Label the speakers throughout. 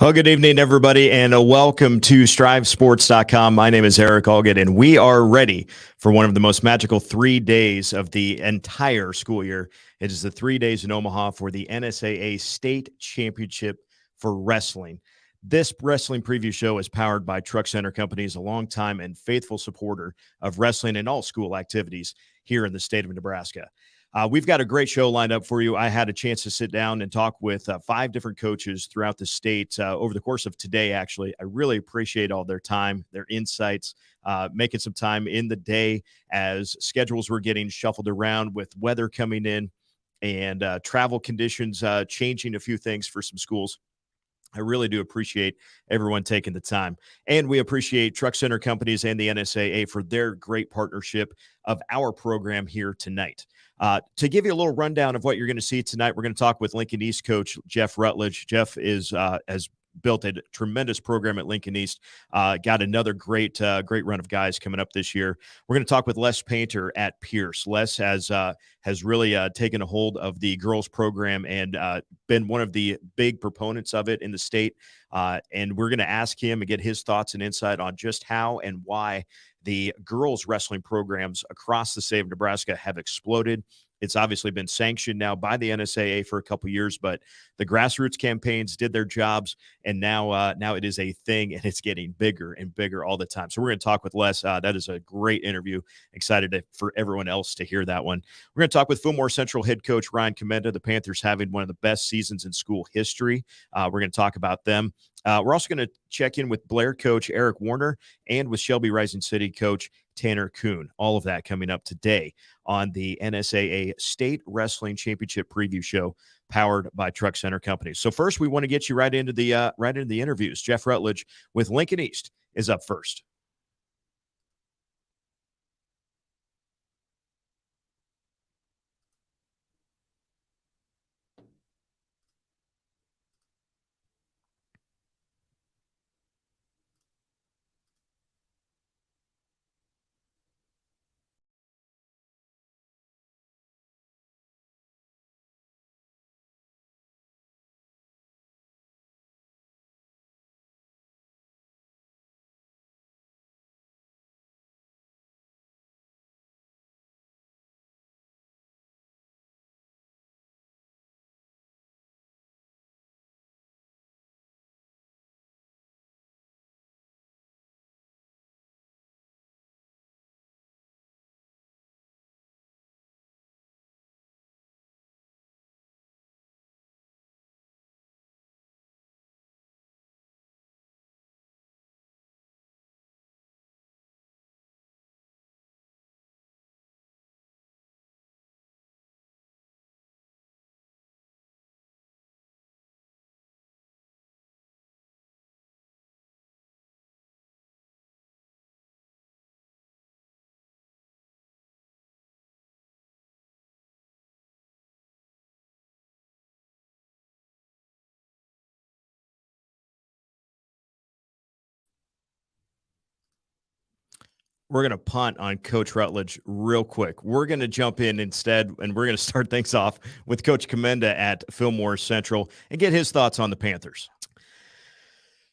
Speaker 1: Well, good evening, everybody, and welcome to StriveSports.com. My name is Erich, and we are ready for one of the most magical 3 days of the entire school year. It is the 3 days in Omaha for the NSAA State Championship for Wrestling. This wrestling preview show is powered by Truck Center Companies, a longtime and faithful supporter of wrestling and all school activities here in the state of Nebraska. We've got a great show lined up for you. I had a chance to sit down and talk with 5 different coaches throughout the state over the course of today, actually. I really appreciate all their time, their insights, making some time in the day as schedules were getting shuffled around with weather coming in and travel conditions changing a few things for some schools. I really do appreciate everyone taking the time. And we appreciate Truck Center Companies and the NSAA for their great partnership of our program here tonight. To give you a little rundown of what you're going to see tonight, we're going to talk with Lincoln East coach Jeff Rutlege. Jeff has built a tremendous program at Lincoln East. Got another great run of guys coming up this year. We're going to talk with Les Painter at Pierce. Les has really taken a hold of the girls program and been one of the big proponents of it in the state. And we're going to ask him and get his thoughts and insight on just how and why the girls wrestling programs across the state of Nebraska have exploded. It's obviously been sanctioned now by the NSAA for a couple years, but the grassroots campaigns did their jobs, and now it is a thing, and it's getting bigger and bigger all the time. So we're going to talk with Les. That is a great interview. Excited for everyone else to hear that one. We're going to talk with Fillmore Central head coach Ryan Komenda. The Panthers having one of the best seasons in school history. We're going to talk about them. We're also going to check in with Blair coach Erich Warner and with Shelby-Rising City coach Tanner Kuhn. All of that coming up today on the NSAA State Wrestling Championship Preview Show powered by Truck Center Companies. So first, we want to get you right into the interviews. Jeff Rutlege with Lincoln East is up first. We're going to punt on Coach Rutlege real quick. We're going to jump in instead, and we're going to start things off with Coach Komenda at Fillmore Central and get his thoughts on the Panthers.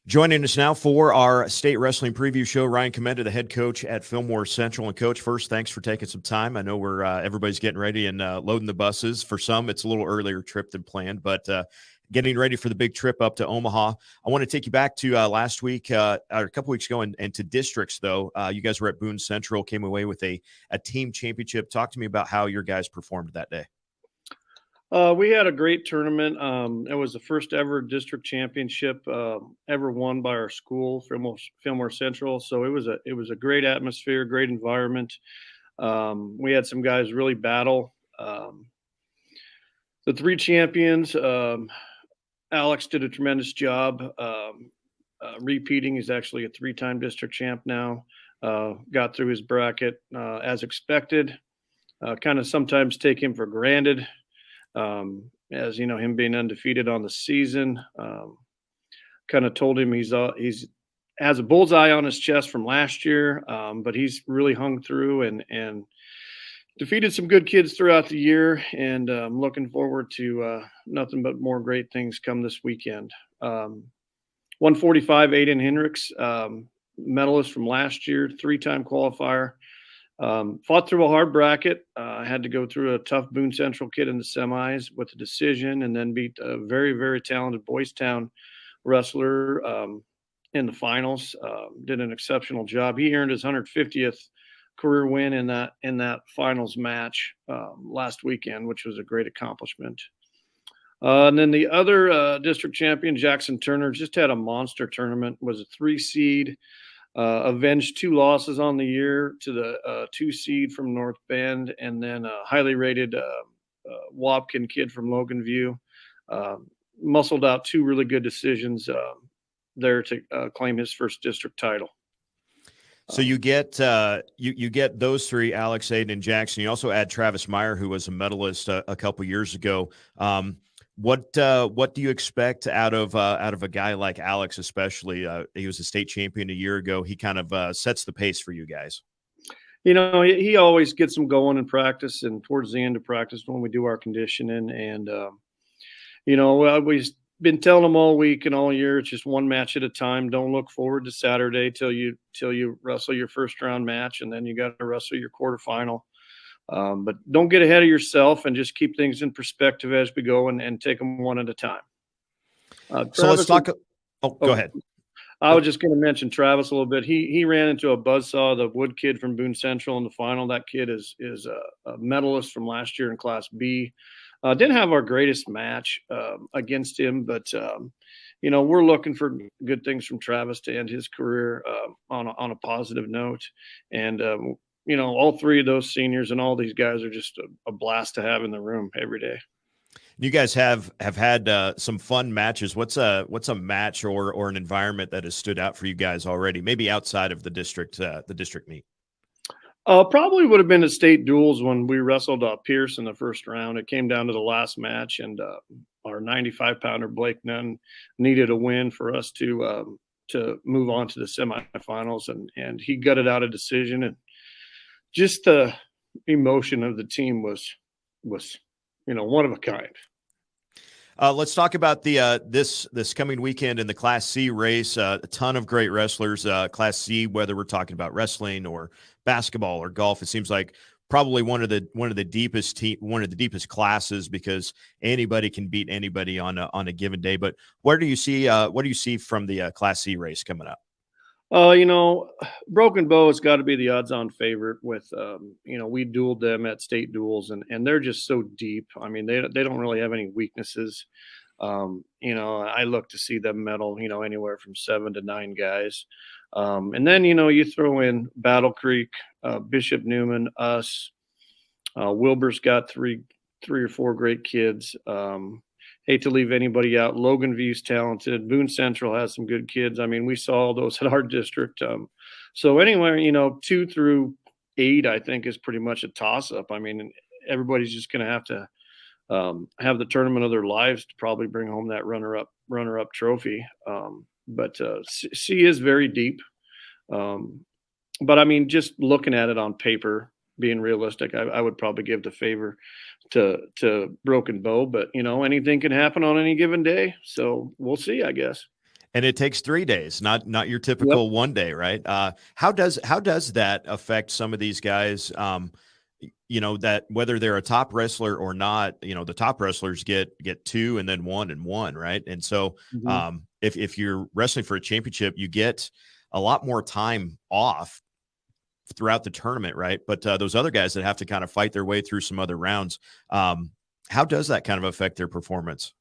Speaker 1: Joining us now for our state wrestling preview show, Ryan Komenda, the head coach at Fillmore Central. And Coach, first, thanks for taking some time. I know we're everybody's getting ready and loading the buses. For some, it's a little earlier trip than planned, but getting ready for the big trip up to Omaha. I want to take you back to last week, or a couple weeks ago, and to districts, though. You guys were at Boone Central, came away with a team championship. Talk to me about how your guys performed that day.
Speaker 2: We had a great tournament. It was the first ever district championship ever won by our school, Fillmore Central. So it was a great atmosphere, great environment. We had some guys really battle. The three champions, Alex did a tremendous job repeating. He's actually a three-time district champ now. Got through his bracket as expected. Kind of sometimes take him for granted. As you know, him being undefeated on the season, kind of told him he's has a bullseye on his chest from last year, but he's really hung through and defeated some good kids throughout the year. And I'm looking forward to nothing but more great things come this weekend. 145, Aiden Hendricks, medalist from last year, three-time qualifier. Fought through a hard bracket. I had to go through a tough Boone Central kid in the semis with a decision, and then beat a very, very talented Boys Town wrestler in the finals. Did an exceptional job. He earned his 150th career win in that finals match last weekend, which was a great accomplishment. And then the other district champion, Jackson Turner, just had a monster tournament. Was a 3 seed. Avenged 2 losses on the year to the 2 seed from North Bend, and then a highly rated Wapkin kid from Logan View. Muscled out 2 really good decisions there to claim his first district title.
Speaker 1: So you get you get those 3, Alex, Aiden, and Jackson. You also add Travis Meyer, who was a medalist a couple years ago. What do you expect out of a guy like Alex, especially? He was a state champion a year ago. He kind of sets the pace for you guys.
Speaker 2: You know, he always gets them going in practice, and towards the end of practice when we do our conditioning. And you know, we've been telling them all week and all year, it's just one match at a time. Don't look forward to Saturday till you wrestle your first round match, and then you got to wrestle your quarterfinal. But don't get ahead of yourself, and just keep things in perspective as we go, and take them one at a time.
Speaker 1: So let's talk. Go ahead.
Speaker 2: I was just going to mention Travis a little bit. He ran into a buzzsaw, the Wood kid from Boone Central, in the final. That kid is a medalist from last year in Class B. Didn't have our greatest match against him, but you know, we're looking for good things from Travis to end his career on a positive note. And you know, all 3 of those seniors and all these guys are just a blast to have in the room every day.
Speaker 1: You guys have had some fun matches. What's a match or an environment that has stood out for you guys already? Maybe outside of the district meet.
Speaker 2: Probably would have been at state duels when we wrestled Pierce in the first round. It came down to the last match, and our 95-pounder Blake Nunn needed a win for us to move on to the semifinals, and he gutted out a decision. And just the emotion of the team was you know, one of a kind.
Speaker 1: Let's talk about the this coming weekend in the Class C race. A ton of great wrestlers. Class C, whether we're talking about wrestling or basketball or golf, it seems like probably one of the deepest classes, because anybody can beat anybody on a given day. But what do you see from the Class C race coming up?
Speaker 2: You know, Broken Bow has got to be the odds-on favorite. With you know, we dueled them at state duels, and they're just so deep. I mean, they don't really have any weaknesses. You know, I look to see them medal, you know, anywhere from 7 to 9 guys. And then, you know, you throw in Battle Creek, Bishop Newman, us. Wilbur's got three or four great kids. Hate to leave anybody out. Logan View's talented. Boone Central has some good kids. I mean, we saw all those at our district. So anywhere, you know, 2 through 8, I think, is pretty much a toss-up. I mean, everybody's just going to have to have the tournament of their lives to probably bring home that runner-up trophy. But C is very deep. But I mean, just looking at it on paper, being realistic, I would probably give the favor to Broken Bow. But you know, anything can happen on any given day, so we'll see, I guess.
Speaker 1: And it takes 3 days, not your typical one day, right? How does that affect some of these guys? That whether they're a top wrestler or not, the top wrestlers get 2 and then 1 and 1, right? And so if you're wrestling for a championship, you get a lot more time off throughout the tournament, right? But those other guys that have to kind of fight their way through some other rounds, how does that kind of affect their performance?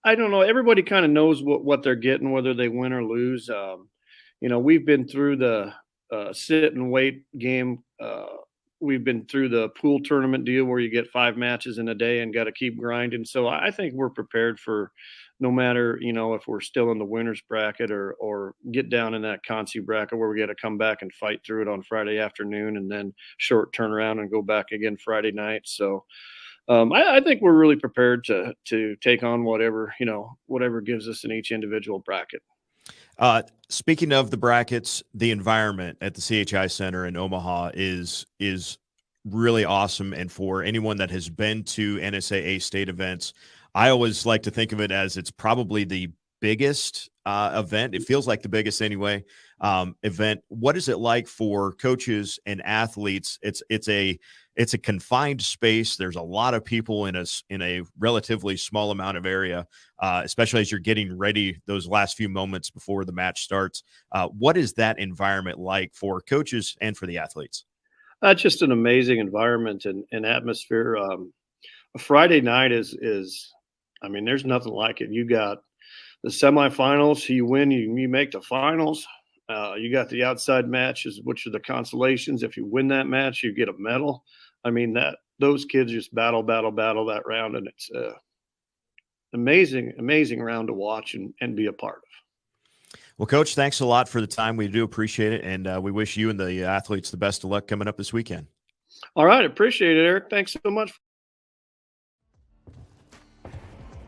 Speaker 2: I don't know. Everybody kind of knows what they're getting, whether they win or lose. We've been through the sit and wait game. We've been through the pool tournament deal where you get 5 matches in a day and got to keep grinding. So I think we're prepared for no matter, if we're still in the winner's bracket or get down in that consi bracket where we got to come back and fight through it on Friday afternoon and then short turnaround and go back again Friday night. So I think we're really prepared to take on whatever gives us in each individual bracket.
Speaker 1: Speaking of the brackets, the environment at the CHI Center in Omaha is really awesome. And for anyone that has been to NSAA state events, I always like to think of it as it's probably the biggest event. It feels like the biggest anyway, event. What is it like for coaches and athletes? It's a confined space. There's a lot of people in a relatively small amount of area, especially as you're getting ready those last few moments before the match starts. What is that environment like for coaches and for the athletes?
Speaker 2: Just an amazing environment and atmosphere. A Friday night is there's nothing like it. You got the semifinals, you win, you make the finals. You got the outside matches, which are the consolations. If you win that match, you get a medal. Those kids just battle that round, and it's amazing round to watch and be a part of.
Speaker 1: Well, Coach, thanks a lot for the time. We do appreciate it, and we wish you and the athletes the best of luck coming up this weekend.
Speaker 2: All right, appreciate it, Eric. Thanks so much.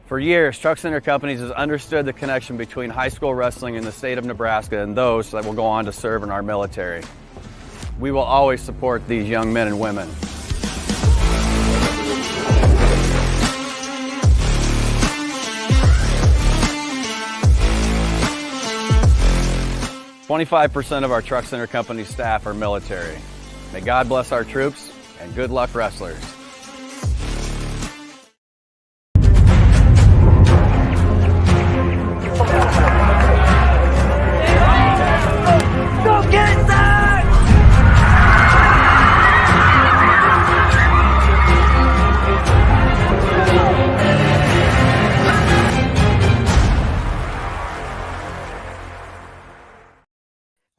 Speaker 3: For years, Truck Center Companies has understood the connection between high school wrestling in the state of Nebraska and those that will go on to serve in our military. We will always support these young men and women. "25% of our Truck Center Company staff are military. May God bless our troops, and good luck, wrestlers."
Speaker 4: Go get it, Zach!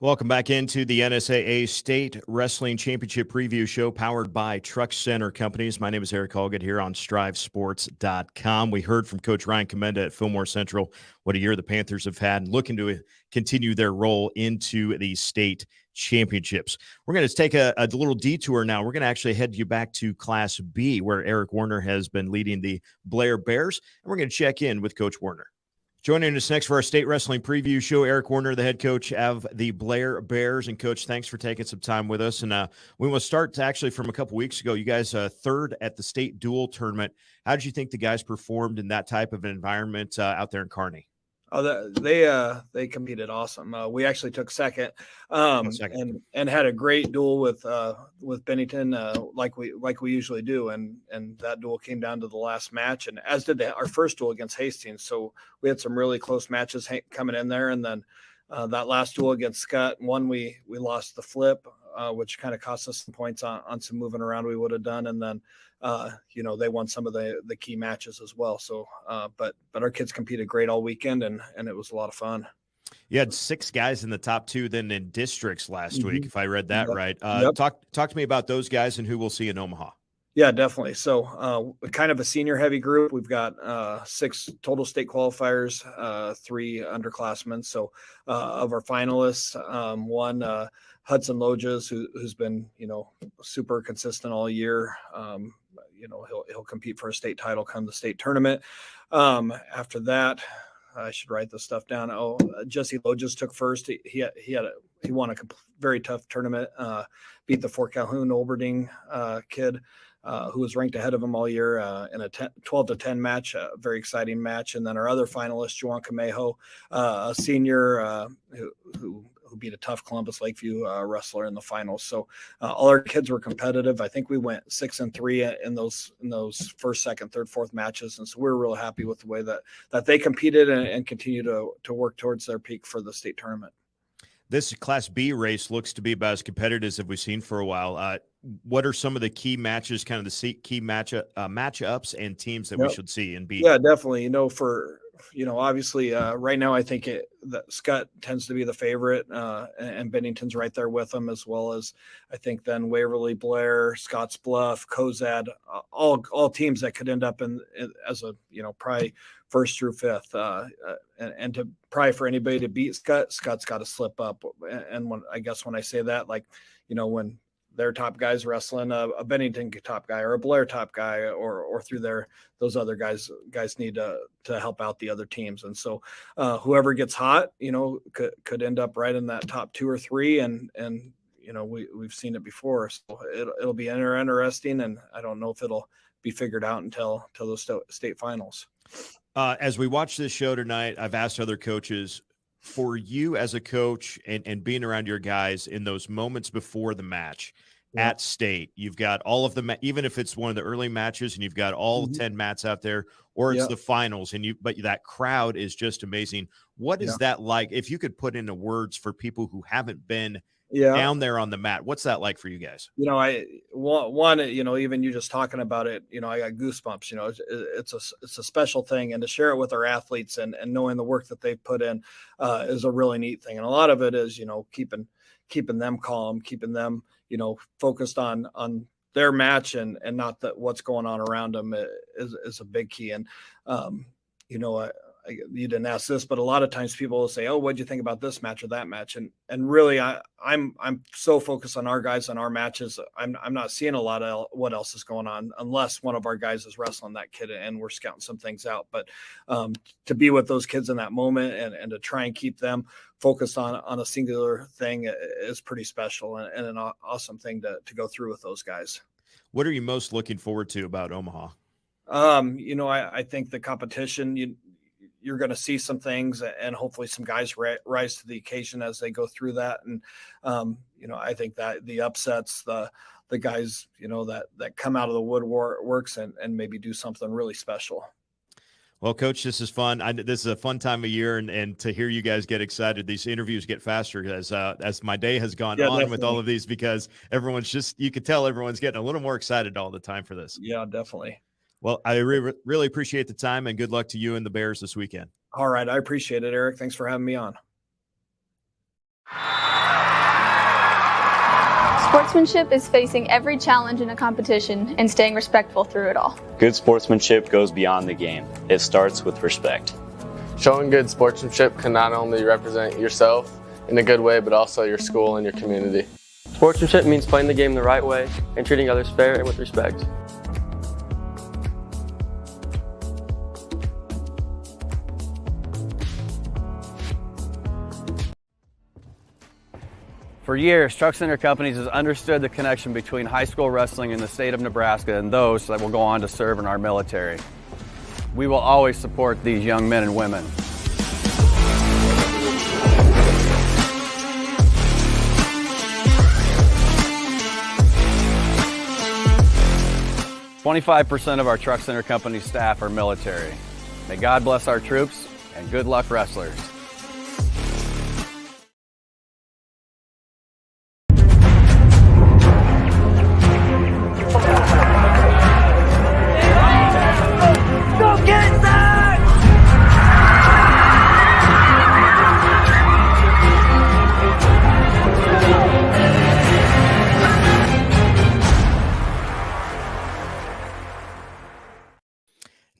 Speaker 1: Welcome back into the NSAA State Wrestling Championship Preview Show powered by Truck Center Companies. My name is Erich Allgood here on StriveSports.com. We heard from Coach Ryan Komenda at Fillmore Central what a year the Panthers have had and looking to continue their role into the state championships. We're going to take a little detour now. We're going to actually head you back to Class B where Erich Warner has been leading the Blair Bears, and we're going to check in with Coach Warner. Joining us next for our state wrestling preview show, Erich Warner, the head coach of the Blair Bears. And, Coach, thanks for taking some time with us. And we will start actually from a couple weeks ago. You guys third at the state dual tournament. How did you think the guys performed in that type of an environment out there in Kearney?
Speaker 5: Oh, they competed awesome. We actually took second, and had a great duel with Bennington, like we usually do, and that duel came down to the last match, and as did our first duel against Hastings. So we had some really close matches coming in there, and then that last duel against Scott, one we lost the flip, which kind of cost us some points on some moving around we would have done, and then they won some of the key matches as well. So, but our kids competed great all weekend, and it was a lot of fun.
Speaker 1: You had 6 guys in the top 2 then in districts last week, if I read that right.
Speaker 5: Yep.
Speaker 1: Talk to me about those guys and who we'll see in Omaha.
Speaker 5: Yeah, definitely. So kind of a senior heavy group. We've got 6 total state qualifiers, 3 underclassmen. So of our finalists, one Hudson Loges, who's been, super consistent all year. He'll compete for a state title come the state tournament. After that, I should write this stuff down. Jesse Lowe just took first. He won a very tough tournament, beat the Fort Calhoun Olberding kid, who was ranked ahead of him all year in a 12-10 match, a very exciting match. And then our other finalist, Juan Camejo, a senior who beat a tough Columbus Lakeview wrestler in the finals. So all our kids were competitive. I think we went 6-3 in those first, second, third, fourth matches. And so we're real happy with the way that they competed and continue to work towards their peak for the state tournament.
Speaker 1: This Class B race looks to be about as competitive as we've seen for a while. What are some of the key matches, kind of the key matchups and teams that we should see in B?
Speaker 5: Yeah, definitely. Obviously right now I think that Scott tends to be the favorite, and Bennington's right there with them, as well as I think then Waverly, Blair, Scotts Bluff, Cozad, all teams that could end up as a probably first through fifth, and to probably for anybody to beat Scott's got to slip up. And when I say that, when their top guys wrestling a Bennington top guy or a Blair top guy, or through those other guys need to help out the other teams. And so whoever gets hot, could end up right in that top 2 or 3. And we've seen it before. So it'll be interesting. And I don't know if it'll be figured out until those state finals.
Speaker 1: As we watch this show tonight, I've asked other coaches, for you as a coach and being around your guys in those moments before the match at state, you've got all of them, even if it's one of the early matches and you've got all 10 mats out there, or it's the finals, but that crowd is just amazing. What is that like? If you could put into words for people who haven't been down there on the mat, what's that like for you guys?
Speaker 5: Even you just talking about it, I got goosebumps. It's a special thing, and to share it with our athletes and knowing the work that they've put in is a really neat thing. And a lot of it is keeping them calm, keeping them focused on their match and not what's going on around them is a big key. And you didn't ask this, but a lot of times people will say, "Oh, what'd you think about this match or that match?" And really, I'm so focused on our guys and our matches. I'm not seeing a lot of what else is going on unless one of our guys is wrestling that kid and we're scouting some things out. But to be with those kids in that moment and to try and keep them focused on a singular thing is pretty special and an awesome thing to go through with those guys.
Speaker 1: What are you most looking forward to about Omaha?
Speaker 5: I think the competition, you're going to see some things and hopefully some guys rise to the occasion as they go through that. And, I think that the upsets, the guys, that come out of the woodworks and maybe do something really special.
Speaker 1: Well, Coach, this is fun. This is a fun time of year, and to hear you guys get excited, these interviews get faster as my day has gone on definitely. With all of these, because you could tell everyone's getting a little more excited all the time for this.
Speaker 5: Yeah, definitely.
Speaker 1: Well, I really appreciate the time, and good luck to you and the Bears this weekend.
Speaker 5: All right. I appreciate it, Eric. Thanks for having me on.
Speaker 4: Sportsmanship is facing every challenge in a competition and staying respectful through it all.
Speaker 6: Good sportsmanship goes beyond the game. It starts with respect.
Speaker 7: Showing good sportsmanship can not only represent yourself in a good way, but also your school and your community.
Speaker 8: Sportsmanship means playing the game the right way and treating others fair and with respect.
Speaker 3: For years, Truck Center Companies has understood the connection between high school wrestling in the state of Nebraska and those that will go on to serve in our military. We will always support these young men and women. "25% of our Truck Center Company staff are military. May God bless our troops, and good luck, wrestlers."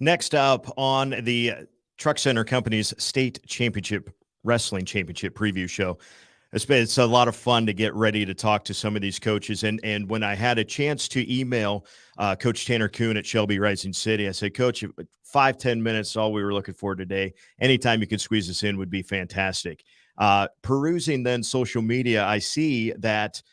Speaker 1: Next up on the Truck Center Company's State Championship Wrestling Championship preview show, It's a lot of fun to get ready to talk to some of these coaches. And when I had a chance to email Coach Tanner Kuhn at Shelby-Rising City, I said, Coach, 5-10 minutes is all we were looking for today. Anytime you could squeeze us in would be fantastic. Perusing then social media, I see that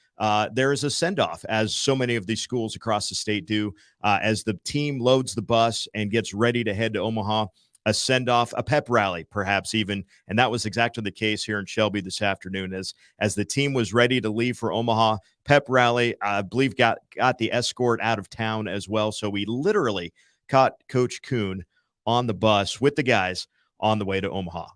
Speaker 1: there is a send-off, as so many of these schools across the state do, as the team loads the bus and gets ready to head to Omaha. A send-off, a pep rally, perhaps even. And that was exactly the case here in Shelby this afternoon. As the team was ready to leave for Omaha, pep rally, I believe got the escort out of town as well. So we literally caught Coach Kuhn on the bus with the guys on the way to Omaha.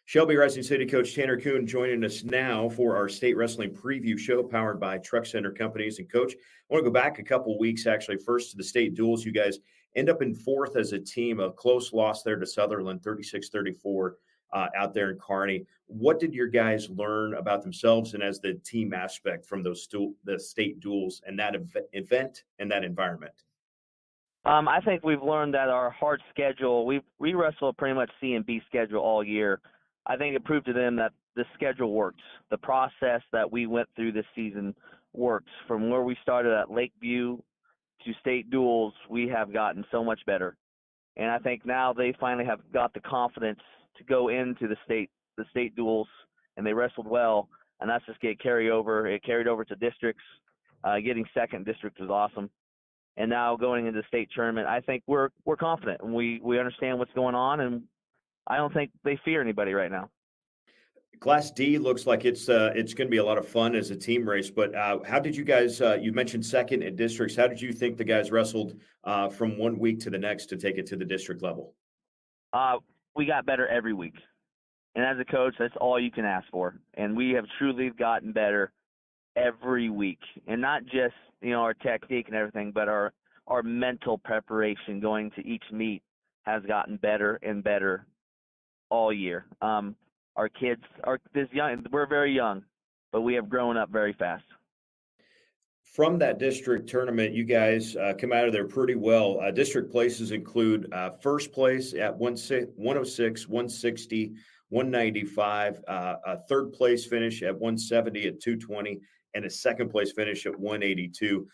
Speaker 1: Shelby-Rising City Coach Tanner Kuhn joining us now for our state wrestling preview show powered by Truck Center Companies. And Coach, I want to go back a couple weeks, actually, first to the state duels. You guys end up in fourth as a team, a close loss there to Sutherland, 36-34 out there in Kearney. What did your guys learn about themselves and as the team aspect from the state duels and that event and that environment?
Speaker 9: I think we've learned that our hard schedule, we wrestled pretty much C and B schedule all year. I think it proved to them that the schedule works. The process that we went through this season works. From where we started at Lakeview to state duels, we have gotten so much better. And I think now they finally have got the confidence to go into the state duels, and they wrestled well, and that's just get carry over. It carried over to districts. Getting second district was awesome. And now going into the state tournament, I think we're confident, and we understand what's going on, and I don't think they fear anybody right now.
Speaker 1: Class D looks like it's going to be a lot of fun as a team race, but how did you guys, you mentioned second in districts. How did you think the guys wrestled from 1 week to the next to take it to the district level?
Speaker 9: We got better every week. And as a coach, that's all you can ask for. And we have truly gotten better every week. And not just, our technique and everything, but our mental preparation going to each meet has gotten better and better all year. Our kids are this young. We're very young, but we have grown up very fast.
Speaker 1: From that district tournament, you guys come out of there pretty well. District places include first place at 106, 160, 195, a third place finish at 170 at 220, and a second place finish at 182.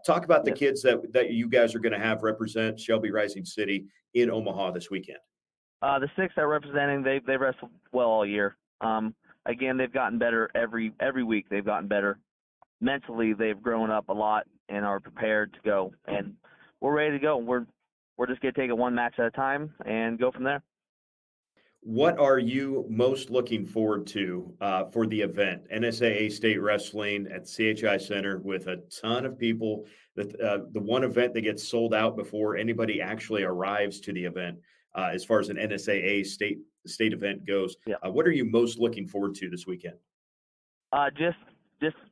Speaker 1: Talk about the kids that you guys are going to have represent Shelby-Rising City in Omaha this weekend.
Speaker 9: The six that are representing, they wrestled well all year. Again, they've gotten better every week. They've gotten better. Mentally, they've grown up a lot and are prepared to go. And we're ready to go. We're just going to take it one match at a time and go from there.
Speaker 1: What are you most looking forward to for the event? NSAA State Wrestling at CHI Center with a ton of people. The one event that gets sold out before anybody actually arrives to the event. As far as an NSAA state event goes, what are you most looking forward to this weekend?
Speaker 9: Just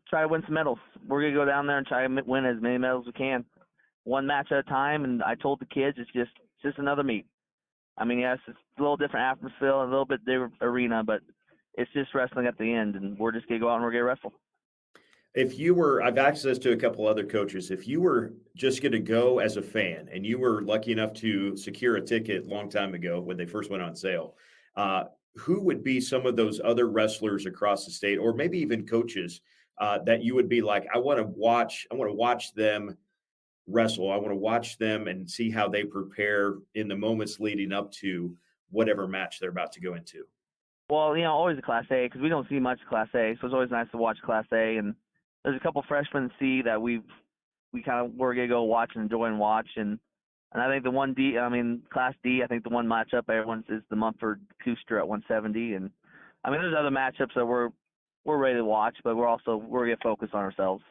Speaker 9: try to win some medals. We're gonna go down there and try to win as many medals as we can, one match at a time. And I told the kids it's just another meet. I mean, yes, it's a little different atmosphere, a little bit different arena, but it's just wrestling at the end, and we're just gonna go out and we're gonna wrestle.
Speaker 1: If you were, I've access to a couple other coaches. If you were just going to go as a fan and you were lucky enough to secure a ticket a long time ago when they first went on sale, who would be some of those other wrestlers across the state, or maybe even coaches that you would be like, I want to watch them wrestle. I want to watch them and see how they prepare in the moments leading up to whatever match they're about to go into.
Speaker 9: Well, always a Class A, because we don't see much Class A, so it's always nice to watch Class A. And there's a couple freshmen C that we're gonna go watch and enjoy and watch, and I think the one D, Class D, I think the one matchup everyone's is the Mumford Cooster at 170, and there's other matchups that we're ready to watch, but we're gonna focus on ourselves.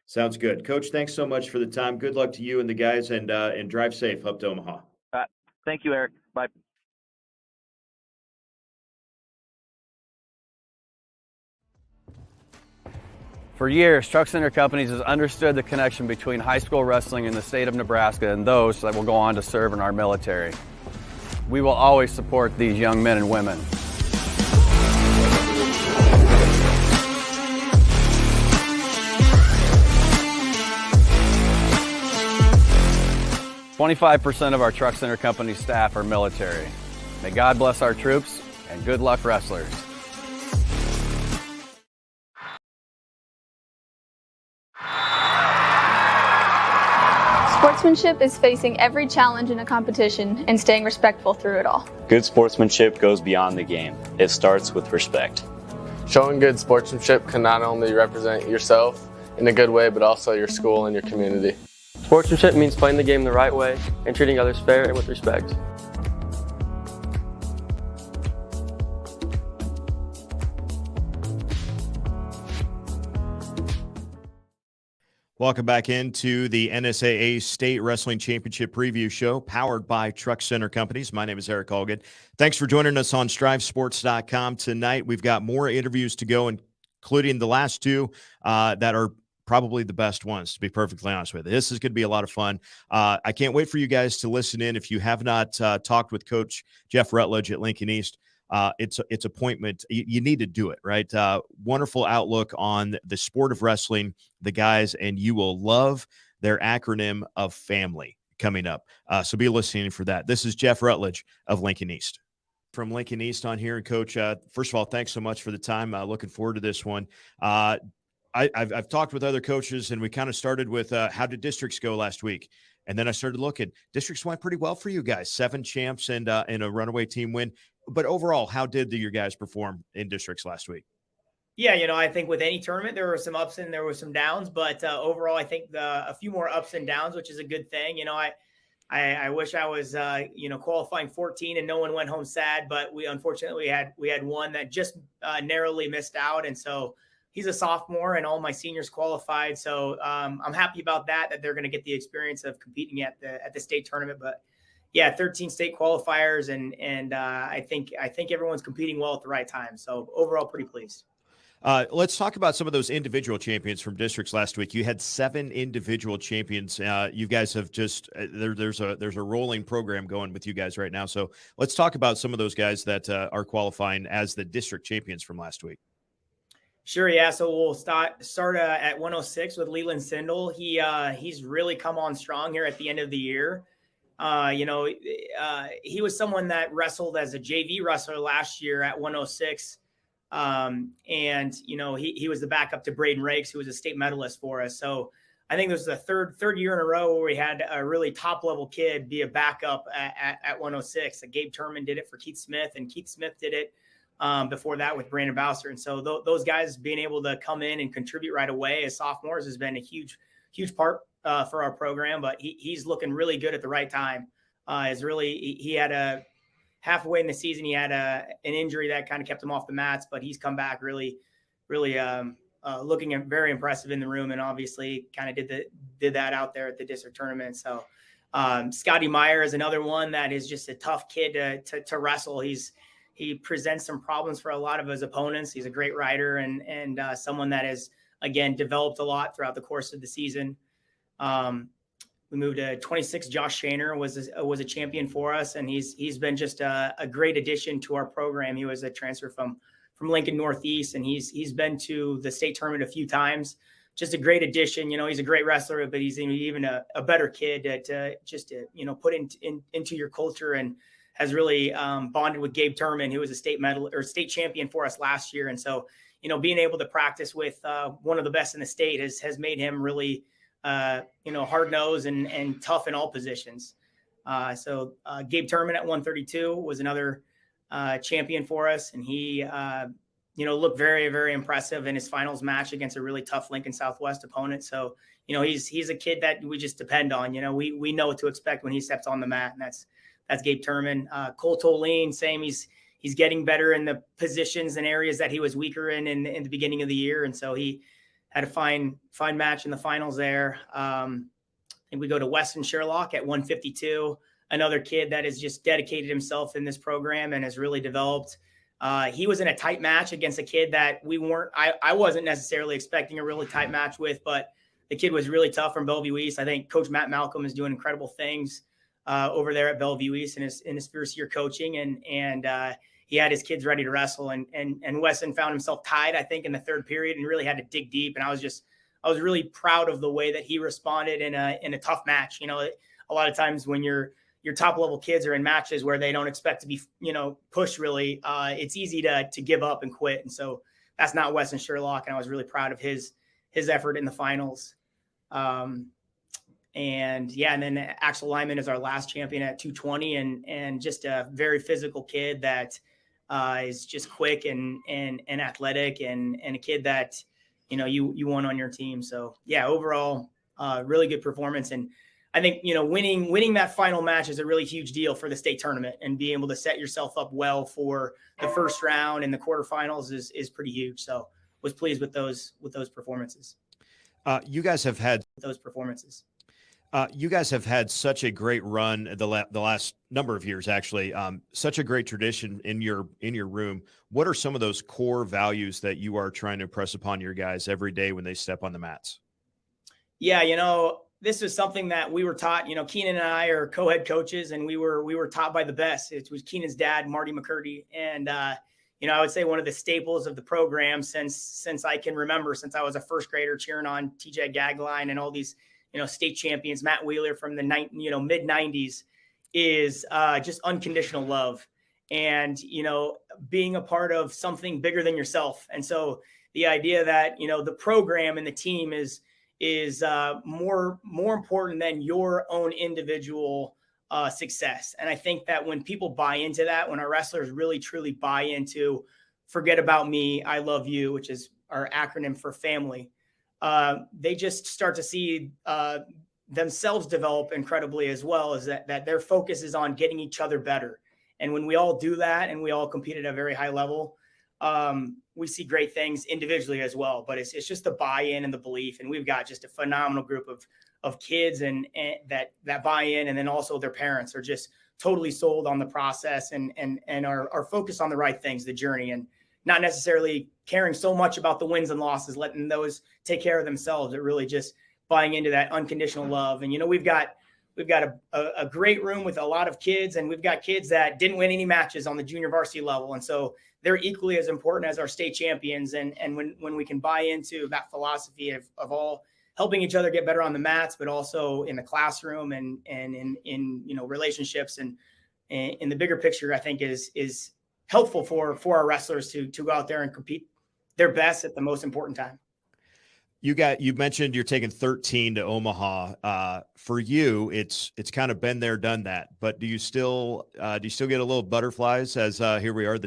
Speaker 1: Sounds good, Coach. Thanks so much for the time. Good luck to you and the guys, and drive safe up to Omaha.
Speaker 9: Thank you, Eric. Bye.
Speaker 3: For years, Truck Center Companies has understood the connection between high school wrestling in the state of Nebraska and those that will go on to serve in our military. We will always support these young men and women. "25% of our Truck Center Company staff are military. May God bless our troops, and good luck, wrestlers."
Speaker 4: Sportsmanship is facing every challenge in a competition and staying respectful through it all.
Speaker 6: Good sportsmanship goes beyond the game. It starts with respect.
Speaker 7: Showing good sportsmanship can not only represent yourself in a good way, but also your school and your community.
Speaker 8: Sportsmanship means playing the game the right way and treating others fair and with respect.
Speaker 1: Welcome back into the NSAA State Wrestling Championship Preview Show, powered by Truck Center Companies. My name is Erich Allgood. Thanks for joining us on StriveSports.com tonight. We've got more interviews to go, including the last two that are probably the best ones, to be perfectly honest with you. This is going to be a lot of fun. I can't wait for you guys to listen in. If you have not talked with Coach Jeff Rutlege at Lincoln East, it's appointment. You need to do it, right? Wonderful outlook on the sport of wrestling, the guys, and you will love their acronym of family coming up. So be listening for that. This is Jeff Rutlege of Lincoln East. From Lincoln East on here. And Coach, first of all, thanks so much for the time. Looking forward to this one. I've talked with other coaches, and we kind of started with how did districts go last week? And then I started looking. Districts went pretty well for you guys. 7 champs and a runaway team win. But overall, how did your guys perform in districts last week?
Speaker 10: Yeah, I think with any tournament, there were some ups and there were some downs. But overall, I think a few more ups and downs, which is a good thing. I wish I was, qualifying 14 and no one went home sad. But we unfortunately we had one that just narrowly missed out. And so he's a sophomore and all my seniors qualified. So I'm happy about that they're going to get the experience of competing at the state tournament. But yeah, 13 state qualifiers, and I think everyone's competing well at the right time. So overall, pretty pleased.
Speaker 1: Let's talk about some of those individual champions from districts last week. You had 7 individual champions. You guys have just there's a rolling program going with you guys right now. So let's talk about some of those guys that are qualifying as the district champions from last week.
Speaker 10: Sure, yeah. So we'll start at 106 with Leland Sindel. He's really come on strong here at the end of the year. He was someone that wrestled as a JV wrestler last year at 106. He was the backup to Braden Rakes, who was a state medalist for us. So I think this is the third year in a row where we had a really top level kid be a backup at 106. Gabe Turman did it for Keith Smith, and Keith Smith did it before that with Brandon Bowser. And so those guys being able to come in and contribute right away as sophomores has been a huge part for our program, but he's looking really good at the right time. He had halfway in the season, he had an injury that kind of kept him off the mats, but he's come back really looking very impressive in the room, and obviously kind of did that out there at the district tournament. So Scotty Meyer is another one that is just a tough kid to wrestle. He presents some problems for a lot of his opponents. He's a great rider and someone that has, again, developed a lot throughout the course of the season. We moved to 26. Josh Shaner was a champion for us, and he's been just a great addition to our program. He was a transfer from Lincoln Northeast, and he's been to the state tournament a few times. Just a great addition. He's a great wrestler, but he's even a better kid to put into your culture, and has really bonded with Gabe Turman, who was a state champion for us last year. And so, being able to practice with one of the best in the state has made him really hard nosed and tough in all positions. So Gabe Turman at 132 was another champion for us. And he, looked very, very impressive in his finals match against a really tough Lincoln Southwest opponent. So, he's a kid that we just depend on. We know what to expect when he steps on the mat, and that's Gabe Turman. Cole Toline, same. He's getting better in the positions and areas that he was weaker in the beginning of the year. And so he had a fine match in the finals there. And we go to Weston Sherlock at 152, another kid that has just dedicated himself in this program and has really developed. He was in a tight match against a kid that I wasn't necessarily expecting a really tight match with, but the kid was really tough from Bellevue East. I think Coach Matt Malcolm is doing incredible things over there at Bellevue East in his first year coaching. And he had his kids ready to wrestle, and Weston found himself tied, I think, in the third period, and really had to dig deep. And I was really proud of the way that he responded in a tough match. A lot of times when your top level kids are in matches where they don't expect to be, pushed really, it's easy to give up and quit. And so that's not Weston Sherlock. And I was really proud of his effort in the finals. And then Axel Lyman is our last champion at 220, and just a very physical kid that is just quick and athletic, and a kid that, you want on your team. So yeah, overall, really good performance. And I think, winning that final match is a really huge deal for the state tournament, and being able to set yourself up well for the first round and the quarterfinals is pretty huge. So was pleased with those performances.
Speaker 1: You guys have had
Speaker 10: those performances.
Speaker 1: You guys have had such a great run the last number of years, actually. Such a great tradition in your room. What are some of those core values that you are trying to impress upon your guys every day when they step on the mats?
Speaker 10: Yeah, this is something that we were taught. Keenan and I are co-head coaches, and we were taught by the best. It was Keenan's dad, Marty McCurdy, and I would say one of the staples of the program since I can remember, since I was a first grader cheering on TJ Gagline and all these state champions, Matt Wheeler from the mid 90s, is just unconditional love, and being a part of something bigger than yourself. And so the idea that the program and the team is more important than your own individual success. And I think that when people buy into that, when our wrestlers really truly buy into forget about me, I love you, which is our acronym for family, they just start to see themselves develop incredibly, as well as that their focus is on getting each other better. And when we all do that, and we all compete at a very high level, we see great things individually as well. But it's just the buy-in and the belief. And we've got just a phenomenal group of kids and that buy in, and then also their parents are just totally sold on the process and are focused on the right things, the journey, and not necessarily caring so much about the wins and losses, letting those take care of themselves. It really just buying into that unconditional love. And, we've got a great room with a lot of kids, and we've got kids that didn't win any matches on the junior varsity level. And so they're equally as important as our state champions. And when we can buy into that philosophy of all helping each other get better on the mats, but also in the classroom and in relationships and in the bigger picture, I think is helpful for our wrestlers to go out there and compete their best at the most important time.
Speaker 1: You mentioned you're taking 13 to Omaha. For you, it's kind of been there, done that. But do you still get a little butterflies as here we are the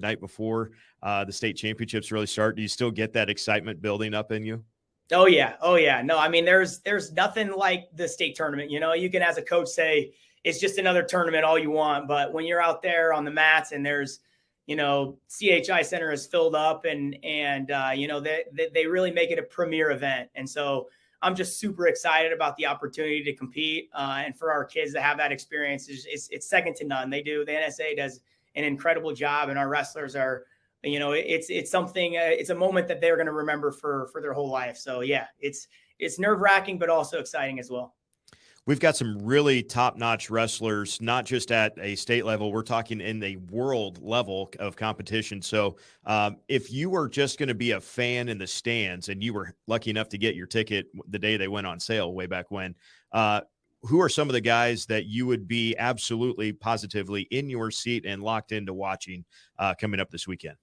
Speaker 1: night before the state championships really start? Do you still get that excitement building up in you?
Speaker 10: Oh yeah. No, I mean, there's nothing like the state tournament. You can, as a coach, say it's just another tournament all you want, but when you're out there on the mats and there's CHI Center is filled up and they really make it a premier event. And so I'm just super excited about the opportunity to compete and for our kids to have that experience. It's second to none. The NSAA does an incredible job, and our wrestlers are, it's something, it's a moment that they're going to remember for their whole life. So yeah, it's nerve wracking, but also exciting as well.
Speaker 1: We've got some really top-notch wrestlers, not just at a state level. We're talking in the world level of competition. So if you were just going to be a fan in the stands and you were lucky enough to get your ticket the day they went on sale way back when, who are some of the guys that you would be absolutely positively in your seat and locked into watching coming up this weekend?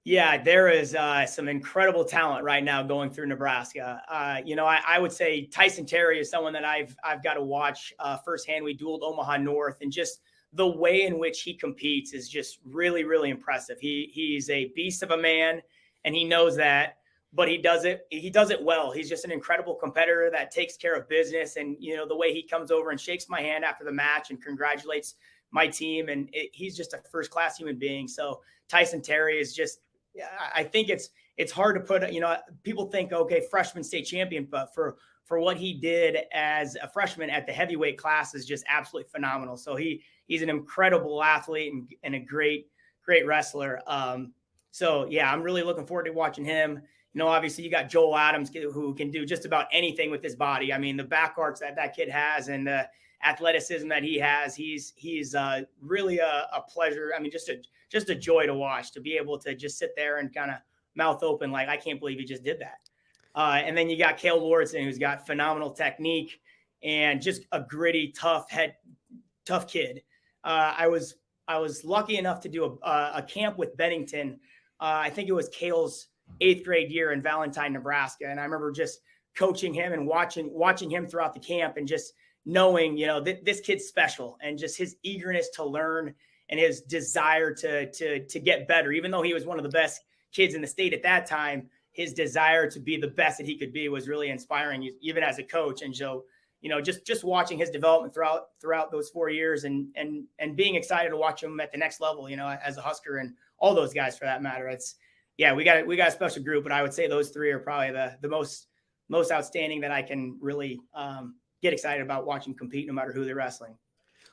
Speaker 10: Yeah, there is some incredible talent right now going through Nebraska. I would say Tyson Terry is someone that I've got to watch firsthand. We dueled Omaha North, and just the way in which he competes is just really, really impressive. He's a beast of a man, and he knows that, but he does it well. He's just an incredible competitor that takes care of business. And, the way he comes over and shakes my hand after the match and congratulates my team, and he's just a first-class human being. So Tyson Terry is just, I think it's hard to put, people think, okay, freshman state champion, but for what he did as a freshman at the heavyweight class is just absolutely phenomenal. So he's an incredible athlete and a great wrestler. So yeah, I'm really looking forward to watching him. Obviously you got Joel Adams, who can do just about anything with his body. I mean, the back arts that kid has and the athleticism that he has, he's really a pleasure. I mean, just a joy to watch, to be able to just sit there and kind of mouth open, like, I can't believe he just did that. And then you got Cale Lordson, who's got phenomenal technique and just a gritty, tough kid. I was lucky enough to do a camp with Bennington. I think it was Cale's 8th grade year in Valentine, Nebraska. And I remember just coaching him and watching him throughout the camp, and just knowing, this kid's special, and just his eagerness to learn and his desire to get better. Even though he was one of the best kids in the state at that time, his desire to be the best that he could be was really inspiring, even as a coach. And so, just watching his development throughout those 4 years, and being excited to watch him at the next level, as a Husker, and all those guys for that matter. We got a special group, but I would say those three are probably the most outstanding that I can really get excited about watching compete, no matter who they're wrestling.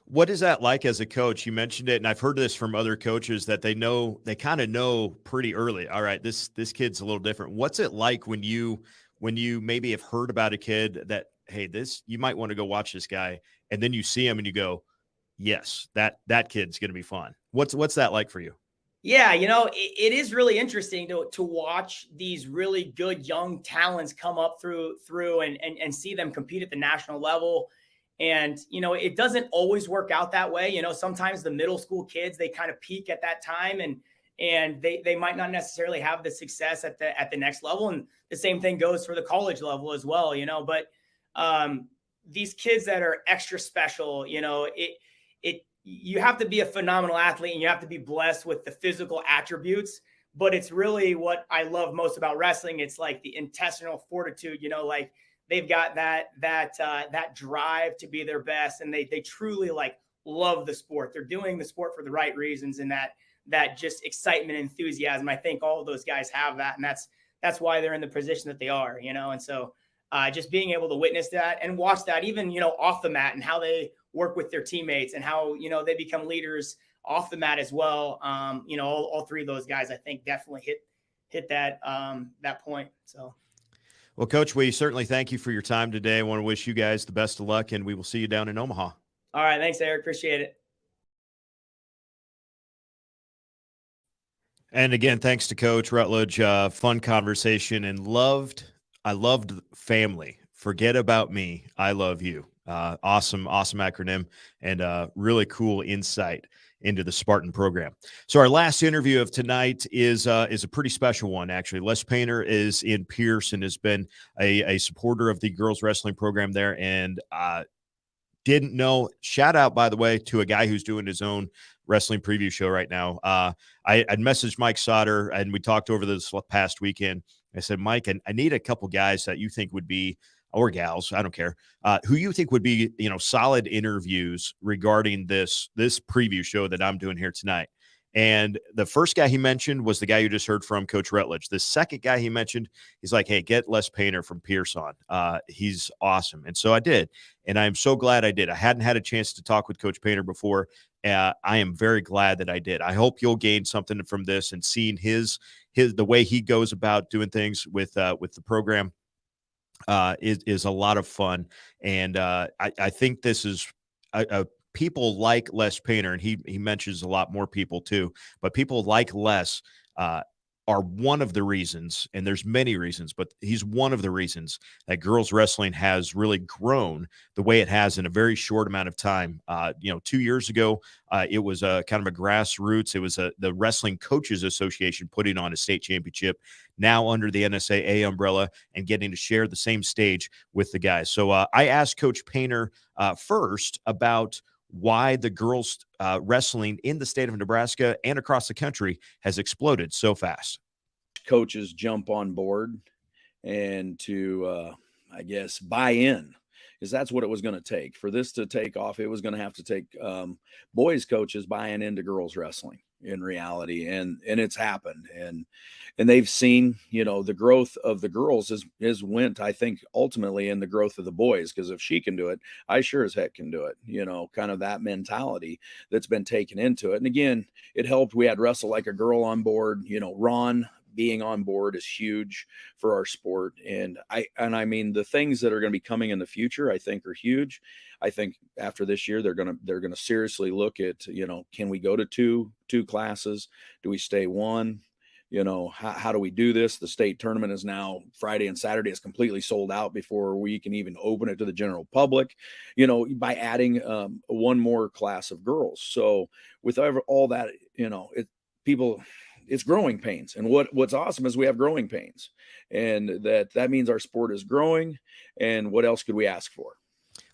Speaker 1: What is that like as a coach? You mentioned it, and I've heard this from other coaches that they kind of know pretty early. All right, this kid's a little different. What's it like when you maybe have heard about a kid that, hey, you might want to go watch this guy, and then you see him and you go, yes, that kid's going to be fun. What's that like for you?
Speaker 10: Yeah, it is really interesting to watch these really good young talents come up through and see them compete at the national level. And, it doesn't always work out that way. Sometimes the middle school kids, they kind of peak at that time, and they might not necessarily have the success at the next level. And the same thing goes for the college level as well, but these kids that are extra special, you have to be a phenomenal athlete, and you have to be blessed with the physical attributes, but it's really what I love most about wrestling. It's like the intestinal fortitude, like they've got that drive to be their best, and they truly love the sport. They're doing the sport for the right reasons, and that just excitement and enthusiasm. I think all of those guys have that, and that's why they're in the position that they are, and so just being able to witness that and watch that, even, off the mat, and how they work with their teammates, and how, they become leaders off the mat as well. All three of those guys, I think, definitely hit that point. So.
Speaker 1: Well, Coach, we certainly thank you for your time today. I want to wish you guys the best of luck, and we will see you down in Omaha.
Speaker 10: All right. Thanks, Eric. Appreciate it.
Speaker 1: And again, thanks to Coach Rutlege. Fun conversation, and I loved family. Forget about me. I love you. Awesome acronym, and really cool insight into the Spartan program. So our last interview of tonight is a pretty special one, actually. Les Painter is in Pierce and has been a supporter of the girls wrestling program there, and didn't know. Shout out, by the way, to a guy who's doing his own wrestling preview show right now. I'd messaged Mike Sauter, and we talked over this past weekend. I said, Mike, I need a couple guys that you think would be, or gals, I don't care, who you think would be, solid interviews regarding this preview show that I'm doing here tonight. And the first guy he mentioned was the guy you just heard from, Coach Rutlege. The second guy he mentioned, he's like, hey, get Les Painter from Pierce on. He's awesome. And so I did. And I'm so glad I did. I hadn't had a chance to talk with Coach Painter before. I am very glad that I did. I hope you'll gain something from this, and seeing the way he goes about doing things with the program is a lot of fun. And I think this is people like Les Painter, and he mentions a lot more people too, but people like Les are one of the reasons, and there's many reasons, but he's one of the reasons that girls wrestling has really grown the way it has in a very short amount of time. 2 years ago, it was a kind of a grassroots. It was the Wrestling Coaches Association putting on a state championship, now under the NSAA umbrella, and getting to share the same stage with the guys. So I asked Coach Painter first about why the girls wrestling in the state of Nebraska and across the country has exploded so fast.
Speaker 11: Coaches jump on board and to, I guess, buy in, because that's what it was going to take. For this to take off, it was going to have to take boys coaches buying into girls wrestling in reality. And it's happened. And they've seen, the growth of the girls is went, I think, ultimately in the growth of the boys, because if she can do it, I sure as heck can do it, kind of that mentality that's been taken into it. And again, it helped. We had Wrestle Like a Girl on board, Ron being on board is huge for our sport. And I mean, the things that are going to be coming in the future, I think, are huge. I think after this year, they're going to seriously look at, can we go to two classes? Do we stay one? How do we do this? The state tournament is now Friday and Saturday is completely sold out before we can even open it to the general public, by adding one more class of girls. So with all that, people, it's growing pains. And what's awesome is we have growing pains, and that means our sport is growing. And what else could we ask for?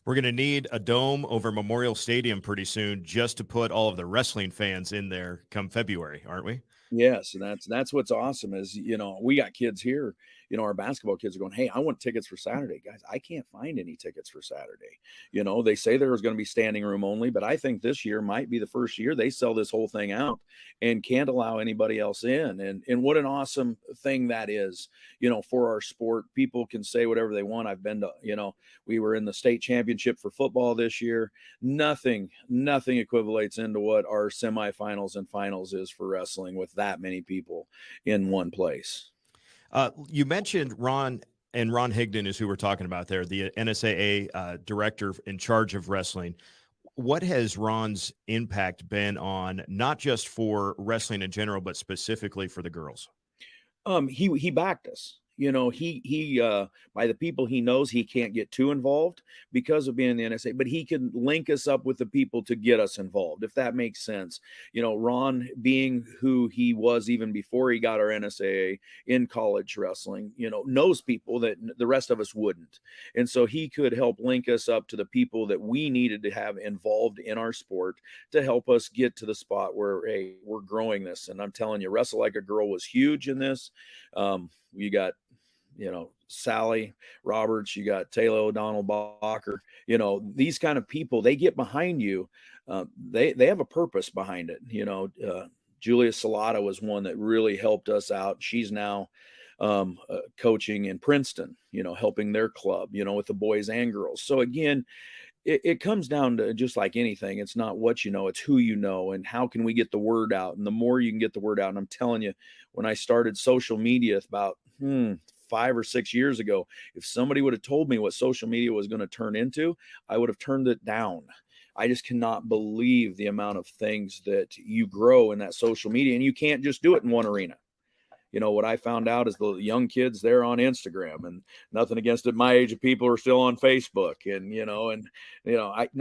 Speaker 1: We're going to need a dome over Memorial Stadium pretty soon just to put all of the wrestling fans in there come February, aren't we?
Speaker 11: Yes, and that's what's awesome is, we got kids here, our basketball kids are going, hey, I want tickets for Saturday. Guys, I can't find any tickets for Saturday. They say there was going to be standing room only, but I think this year might be the first year they sell this whole thing out and can't allow anybody else in. And what an awesome thing that is, for our sport. People can say whatever they want. I've been to, we were in the state championship for football this year. Nothing equivalates into what our semifinals and finals is for wrestling with that many people in one place.
Speaker 1: You mentioned Ron Higdon is who we're talking about there, the NSAA director in charge of wrestling. What has Ron's impact been on not just for wrestling in general, but specifically for the girls?
Speaker 11: He backed us. He by the people he knows, he can't get too involved because of being in the NSA, but he can link us up with the people to get us involved, if that makes sense. Ron, being who he was even before he got our NSAA in college wrestling, knows people that the rest of us wouldn't. And so he could help link us up to the people that we needed to have involved in our sport to help us get to the spot where, hey, we're growing this. And I'm telling you, Wrestle Like a Girl was huge in this. You got, Sally Roberts, you got Taylor O'Donnell Bacher, these kind of people, they get behind you. They have a purpose behind it. Julia Salata was one that really helped us out. She's now coaching in Princeton, helping their club, with the boys and girls. So again, it comes down to just like anything. It's not what you know, it's who you know, and how can we get the word out? And the more you can get the word out, and I'm telling you, when I started social media about 5 or 6 years ago, if somebody would have told me what social media was going to turn into, I would have turned it down. I just cannot believe the amount of things that you grow in that social media, and you can't just do it in one arena. What I found out is the young kids, they're on Instagram, and nothing against it. My age of people are still on Facebook, and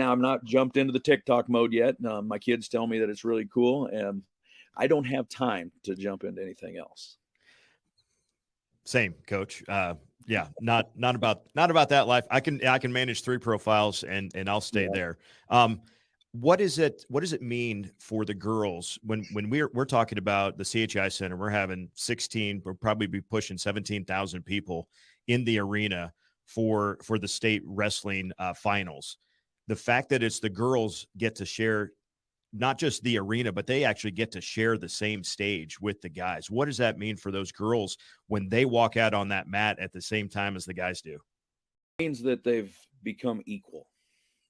Speaker 11: I'm not jumped into the TikTok mode yet. My kids tell me that it's really cool, and I don't have time to jump into anything else.
Speaker 1: Same, coach. Yeah, not about that life. I can manage 3 profiles and I'll stay there. What does it mean for the girls when we're talking about the CHI Center? We're having 16, we'll probably be pushing 17,000 people in the arena for the state wrestling finals. The fact that it's the girls get to share not just the arena, but they actually get to share the same stage with the guys. What does that mean for those girls when they walk out on that mat at the same time as the guys do?
Speaker 11: It means that they've become equal.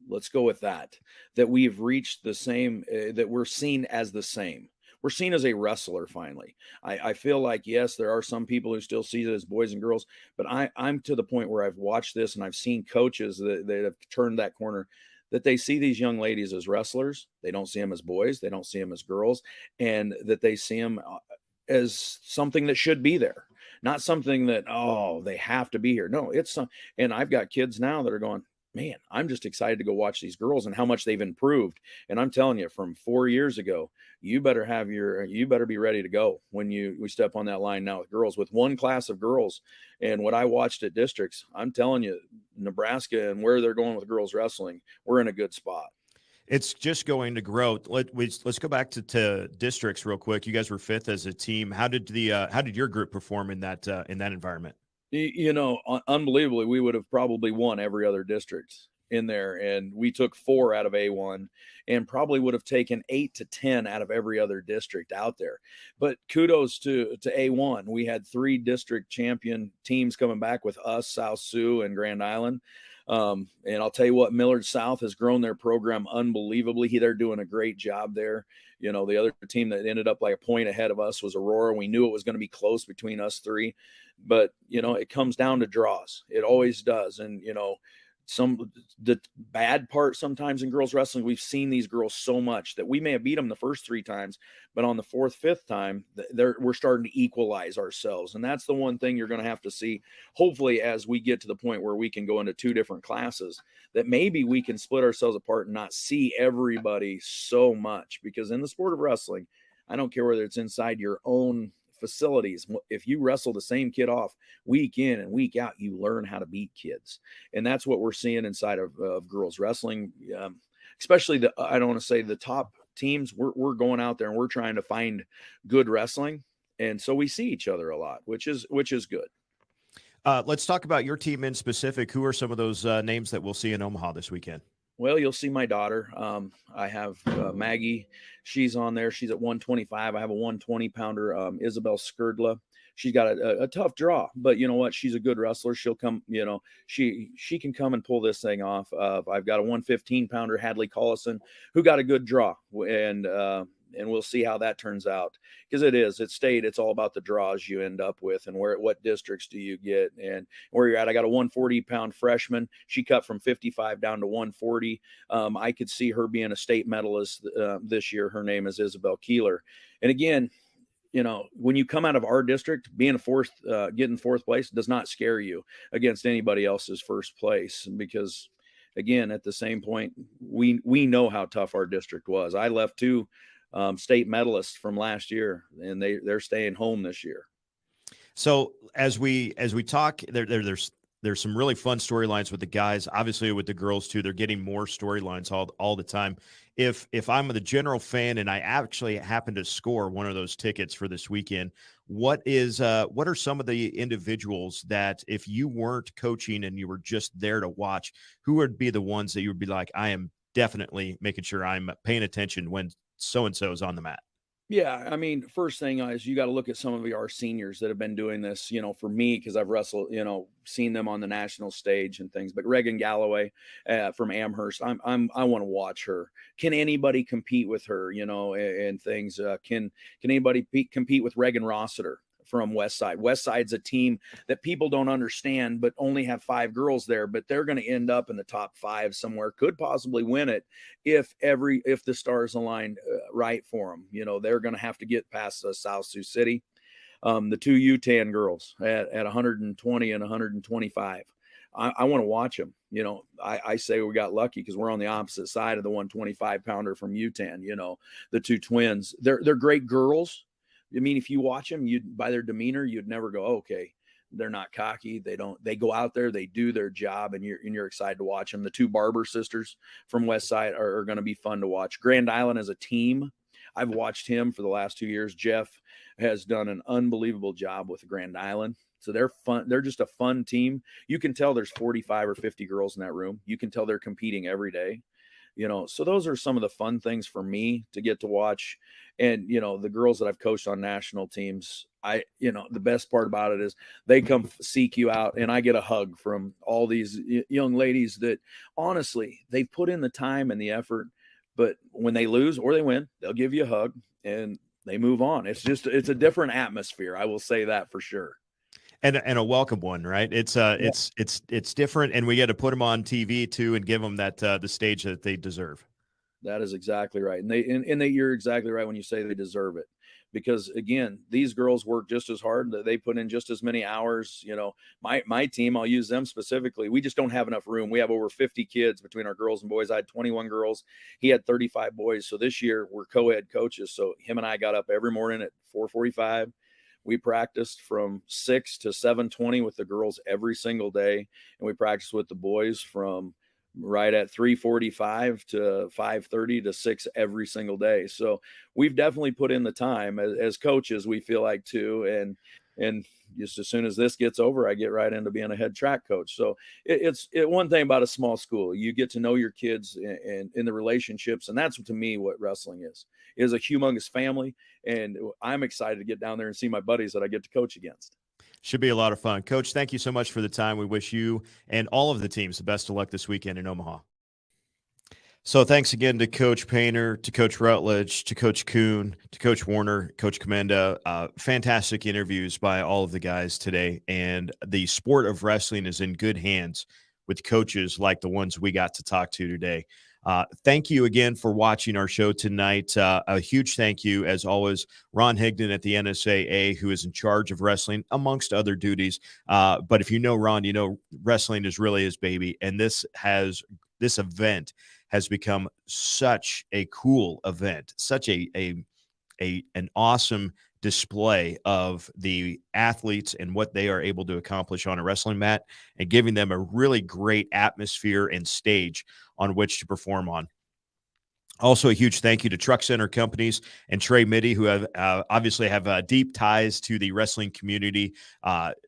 Speaker 11: Let's go with that we've reached the same, that we're seen as the same. We're seen as a wrestler finally. I feel like, yes, there are some people who still see it as boys and girls, but I'm to the point where I've watched this and I've seen coaches that have turned that corner, that they see these young ladies as wrestlers. They don't see them as boys. They don't see them as girls, and that they see them as something that should be there, not something that, they have to be here. No, and I've got kids now that are going, man, I'm just excited to go watch these girls and how much they've improved. And I'm telling you, from 4 years ago, you better be ready to go when we step on that line now with girls, with one class of girls. And what I watched at districts, I'm telling you, Nebraska and where they're going with girls wrestling, we're in a good spot.
Speaker 1: It's just going to grow. Let's go back to districts real quick. You guys were 5th as a team. How did your group perform in that environment?
Speaker 11: Unbelievably, we would have probably won every other district in there, and we took 4 out of A1 and probably would have taken 8 to 10 out of every other district out there. But kudos to A1. We had 3 district champion teams coming back with us, South Sioux and Grand Island. And I'll tell you what, Millard South has grown their program unbelievably. They're doing a great job there. The other team that ended up like a point ahead of us was Aurora. We knew it was going to be close between us 3, but it comes down to draws. It always does. And the bad part sometimes in girls wrestling, we've seen these girls so much that we may have beat them the first 3 times, but on the 4th, 5th time, we're starting to equalize ourselves. And that's the one thing you're going to have to see, hopefully, as we get to the point where we can go into 2 different classes, that maybe we can split ourselves apart and not see everybody so much. Because in the sport of wrestling, I don't care whether it's inside your own facilities. If you wrestle the same kid off week in and week out, you learn how to beat kids. And that's what we're seeing inside of girls wrestling, especially I don't want to say the top teams. We're going out there and we're trying to find good wrestling. And so we see each other a lot, which is good.
Speaker 1: Let's talk about your team in specific. Who are some of those names that we'll see in Omaha this weekend?
Speaker 11: Well, you'll see my daughter. I have Maggie. She's on there. She's at 125. I have a 120-pounder, Isabel Skrdla. She's got a tough draw, but you know what? She's a good wrestler. She'll come, she can come and pull this thing off. I've got a 115-pounder, Hadley Collison, who got a good draw, and we'll see how that turns out, because it's all about the draws you end up with and what districts do you get and where you're at. I got a 140-pound freshman. She cut from 55 down to 140. I could see her being a state medalist this year. Her name is Isabel Keeler. And again, when you come out of our district, being getting fourth place does not scare you against anybody else's first place, because again, at the same point, we know how tough our district was. I left two state medalists from last year, and they're staying home this year.
Speaker 1: So as we talk, there's some really fun storylines with the guys. Obviously, with the girls too, they're getting more storylines all the time. If I'm the general fan and I actually happen to score one of those tickets for this weekend, what are some of the individuals that, if you weren't coaching and you were just there to watch, who would be the ones that you would be like, I am definitely making sure I'm paying attention when so-and-so is on the mat?
Speaker 11: Yeah, I mean, first thing is you got to look at some of our seniors that have been doing this, for me, because I've wrestled, seen them on the national stage and things. But Reagan Galloway from Amherst, I want to watch her. Can anybody compete with her, and things? Can anybody compete with Reagan Rossiter from Westside? Westside's a team that people don't understand, but only have 5 girls there, but they're going to end up in the top 5 somewhere, could possibly win it if the stars align right for them. They're going to have to get past South Sioux City. The 2 UTAN girls at 120 and 125. I want to watch them. I say we got lucky because we're on the opposite side of the 125-pounder from UTAN. The 2 twins. They're great girls. I mean, if you watch them, by their demeanor, you'd never go, okay, they're not cocky. They go out there, they do their job, and you're excited to watch them. The 2 Barber sisters from Westside are going to be fun to watch. Grand Island as a team, I've watched him for the last 2 years. Jeff has done an unbelievable job with Grand Island. So they're fun. They're just a fun team. You can tell there's 45 or 50 girls in that room. You can tell they're competing every day. So those are some of the fun things for me to get to watch. And, the girls that I've coached on national teams, the best part about it is they come seek you out, and I get a hug from all these young ladies that honestly, they put in the time and the effort, but when they lose or they win, they'll give you a hug and they move on. It's a different atmosphere. I will say that for sure.
Speaker 1: And a welcome one, right? It's different, and we got to put them on TV too and give them that the stage that they deserve.
Speaker 11: That is exactly right, and you're exactly right when you say they deserve it, because again, these girls work just as hard. They put in just as many hours. My team, I'll use them specifically. We just don't have enough room. We have over 50 kids between our girls and boys. I had 21 girls. He had 35 boys. So this year we're co-ed coaches. So him and I got up every morning at 4:45. We practiced from 6 to 7:20 with the girls every single day. And we practiced with the boys from right at 3:45 to 5:30 to 6 every single day. So we've definitely put in the time as coaches, we feel like too. And just as soon as this gets over, I get right into being a head track coach. So it's one thing about a small school, you get to know your kids and in the relationships. And that's to me what wrestling is a humongous family. And I'm excited to get down there and see my buddies that I get to coach against.
Speaker 1: Should be a lot of fun. Coach, thank you so much for the time. We wish you and all of the teams the best of luck this weekend in Omaha. So thanks again to Coach Painter, to Coach Rutlege, to Coach Kuhn, to Coach Warner, Coach Komenda. Fantastic interviews by all of the guys today. And the sport of wrestling is in good hands with coaches like the ones we got to talk to today. Thank you again for watching our show tonight. A huge thank you, as always, Ron Higdon at the NSAA, who is in charge of wrestling, amongst other duties. But if you know Ron, you know wrestling is really his baby. And this event has become such a cool event, such a an awesome display of the athletes and what they are able to accomplish on a wrestling mat, and giving them a really great atmosphere and stage on which to perform on. Also, a huge thank you to Truck Center Companies and Trey Mitty, who have obviously have deep ties to the wrestling community.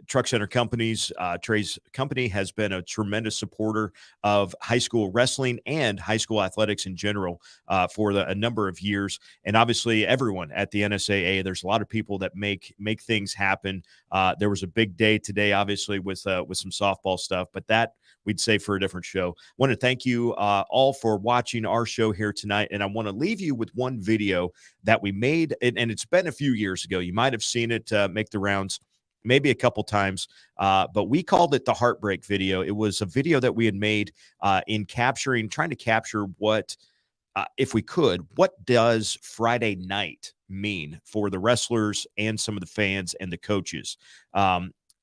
Speaker 1: Truck Center Companies, Trey's company, has been a tremendous supporter of high school wrestling and high school athletics in general for a number of years. And obviously, everyone at the NSAA, there's a lot of people that make things happen. There was a big day today, obviously, with some softball stuff, but that we'd say for a different show. I want to thank you all for watching our show here tonight. And I want to leave you with one video that we made, and it's been a few years ago. You might have seen it make the rounds maybe a couple times, but we called it the Heartbreak video. It was a video that we had made in trying to capture what, if we could, what does Friday night mean for the wrestlers and some of the fans and the coaches.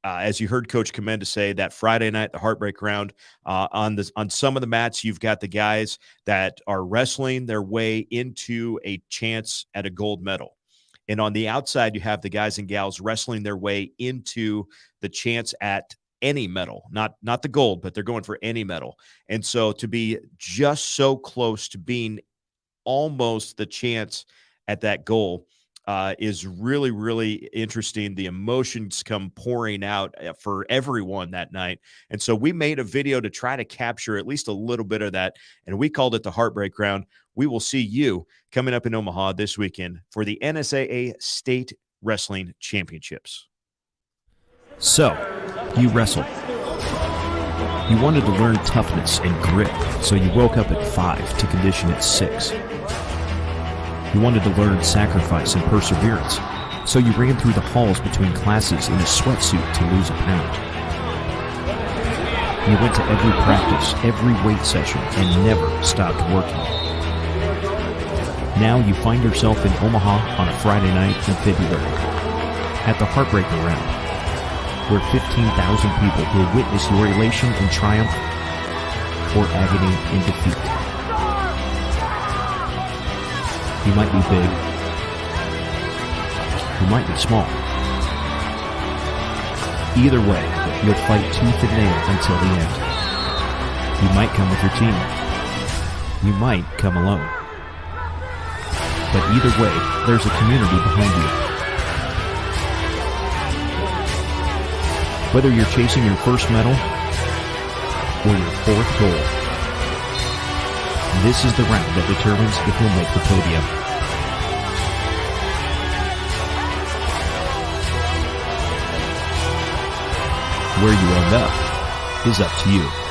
Speaker 1: As you heard Coach Komenda say, that Friday night, the Heartbreak round, on some of the mats, you've got the guys that are wrestling their way into a chance at a gold medal. And on the outside, you have the guys and gals wrestling their way into the chance at any medal, not the gold, but they're going for any medal. And so to be just so close to being almost the chance at that goal is really, really interesting. The emotions come pouring out for everyone that night. And so we made a video to try to capture at least a little bit of that, and we called it the Heartbreak Round. We will see you coming up in Omaha this weekend for the NSAA State Wrestling Championships.
Speaker 12: So, you wrestled. You wanted to learn toughness and grit, so you woke up at 5 to condition at 6. You wanted to learn sacrifice and perseverance, so you ran through the halls between classes in a sweatsuit to lose a pound. You went to every practice, every weight session, and never stopped working. Now you find yourself in Omaha on a Friday night in February, at the Heartbreak Round, where 15,000 people will witness your elation and triumph, or agony and defeat. You might be big. You might be small. Either way, you'll fight tooth and nail until the end. You might come with your team. You might come alone. But either way, there's a community behind you. Whether you're chasing your first medal or your 4th gold, this is the round that determines if you'll make the podium. Where you end up is up to you.